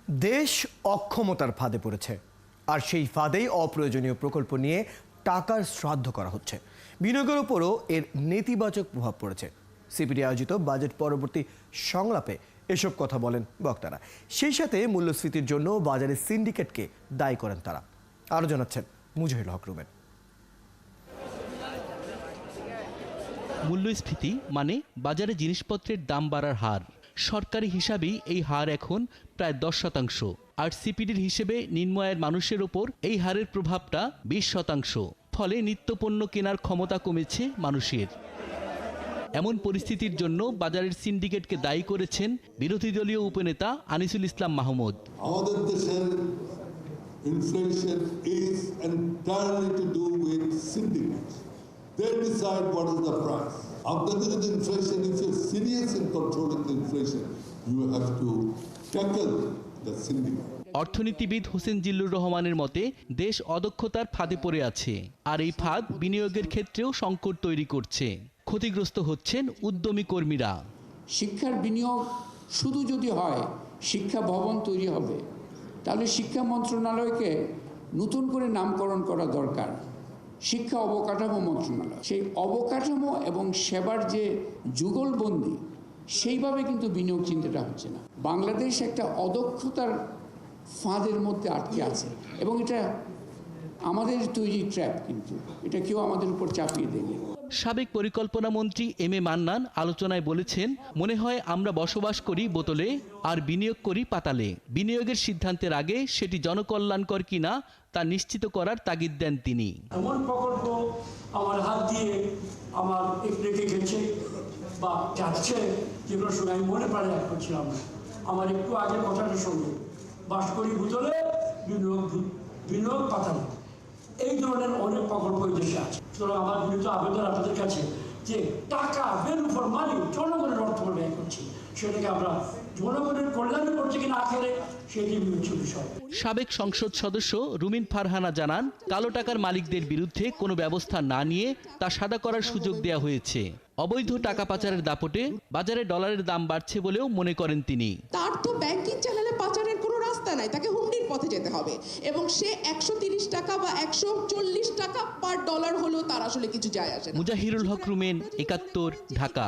দেশ অক্ষমতার ফাঁদে পড়েছে, আর সেই ফাঁদেই অপ্রয়োজনীয় প্রকল্প নিয়ে টাকার শ্রাদ্ধ করা হচ্ছে। বিনিয়োগের উপরও এর নেতিবাচক প্রভাব পড়েছে। সিপিডি আয়োজিত বাজেট পরবর্তী সংলাপে এসব কথা বলেন বক্তারা। সেই সাথে মূল্যস্ফীতির জন্য বাজারের সিন্ডিকেটকে দায়ী করেন তারা। আরও জানাচ্ছেন মুজাহিল হক রুবেন। মূল্যস্ফীতি মানে বাজারে জিনিসপত্রের দাম বাড়ার হার। সরকারি হিসাবেই এই হার এখন প্রায় 10%, আর সিপিডির হিসেবে নিম্ন আয়ের মানুষের ওপর এই হারের প্রভাবটা 20%। ফলে নিত্যপণ্য কেনার ক্ষমতা কমেছে মানুষের। এমন পরিস্থিতির জন্য বাজারের সিন্ডিকেটকে দায়ী করেছেন বিরোধী দলীয় উপনেতা আনিসুল ইসলাম মাহমুদ। আমাদের দেশের inflation is entirely to do with সিন্ডিকেটস। They decide what is the price. After the inflation, if you're serious in controlling the inflation, you have to tackle the syndicate. অর্থনীতিবিদ হোসেন জিল্লুর রহমানের মতে দেশ অদক্ষতার ফাঁদে পড়ে আছে, আর এই ফাঁদ বিনিয়োগের ক্ষেত্রেও সংকট তৈরি করছে। ক্ষতিগ্রস্ত হচ্ছেন উদ্যমী কর্মীরা। শিক্ষার বিনিয়োগ শুধু যদি হয় শিক্ষা ভবন তৈরি হবে, তাহলে শিক্ষা মন্ত্রণালয়কে নতুন করে নামকরণ করা দরকার। শিক্ষা অবকাঠামো মন্ত্রণালয়, সেই অবকাঠামো এবং সেবার যে যুগলবন্দি, সেইভাবে কিন্তু বিনিয়োগ চিন্তাটা হচ্ছে না। বাংলাদেশ একটা অদক্ষতার ফাঁদের মধ্যে আটকে আছে, এবং এটা আমাদের তৈরি ট্র্যাপ, কিন্তু এটা কেউ আমাদের উপর চাপিয়ে দেয়নি। সাবেক পরিকল্পনা মন্ত্রী এম এ মান্নান আলোচনায় বলেছেন, মনে হয় আমরা বসবাস করি বোতলে আর বিনিয়োগ করি পাতালে। বিনিয়োগের সিদ্ধান্তের আগে সেটি জনকল্যাণকর কিনা তা নিশ্চিত করার তাগিদ দেন তিনি। এমন প্রকল্প আমার হাত দিয়ে আমার রেখে গেছে বা যাচ্ছে, যেগুলো শুনে আমি মনে প্রাণে এক করছিলাম না। আমার একটু আগের কথাটার সঙ্গে বাস করি বোতলে, বিনিয়োগ পাতালে, এই ধরনের অনেক প্রকল্প এই দেশে আছে। সুতরাং আমার বিনীত আবেদন আপনাদের কাছে যে টাকা ভ্যালু ফর মানি, জনগণের অর্থ ব্যয় করছি, সেটাকে আমরা জনগণের কল্যাণে করছি কিনা আখেরে, সেটি বিবেচ্য বিষয়। সাবেক সংসদ সদস্য রুমিন ফারহানা জানান, কালো টাকার মালিকদের বিরুদ্ধে কোনো ব্যবস্থা না নিয়ে তা সাদা করার সুযোগ দেওয়া হয়েছে। অবৈধ টাকা পাচারের দাপটে বাজারে ডলারের দাম বাড়ছে বলেও মনে করেন তিনি। তার তো ব্যাংকিং চ্যানেলে পাচারের কোনো রাস্তা নাই, তাকে হুন্ডির পথে যেতে হবে, এবং সে 130 টাকা বা 140 টাকা পার ডলার হলেও তার আসলে কিছু যায় আসে না। মুজাহিরুল হক রুমেন, 71, ঢাকা।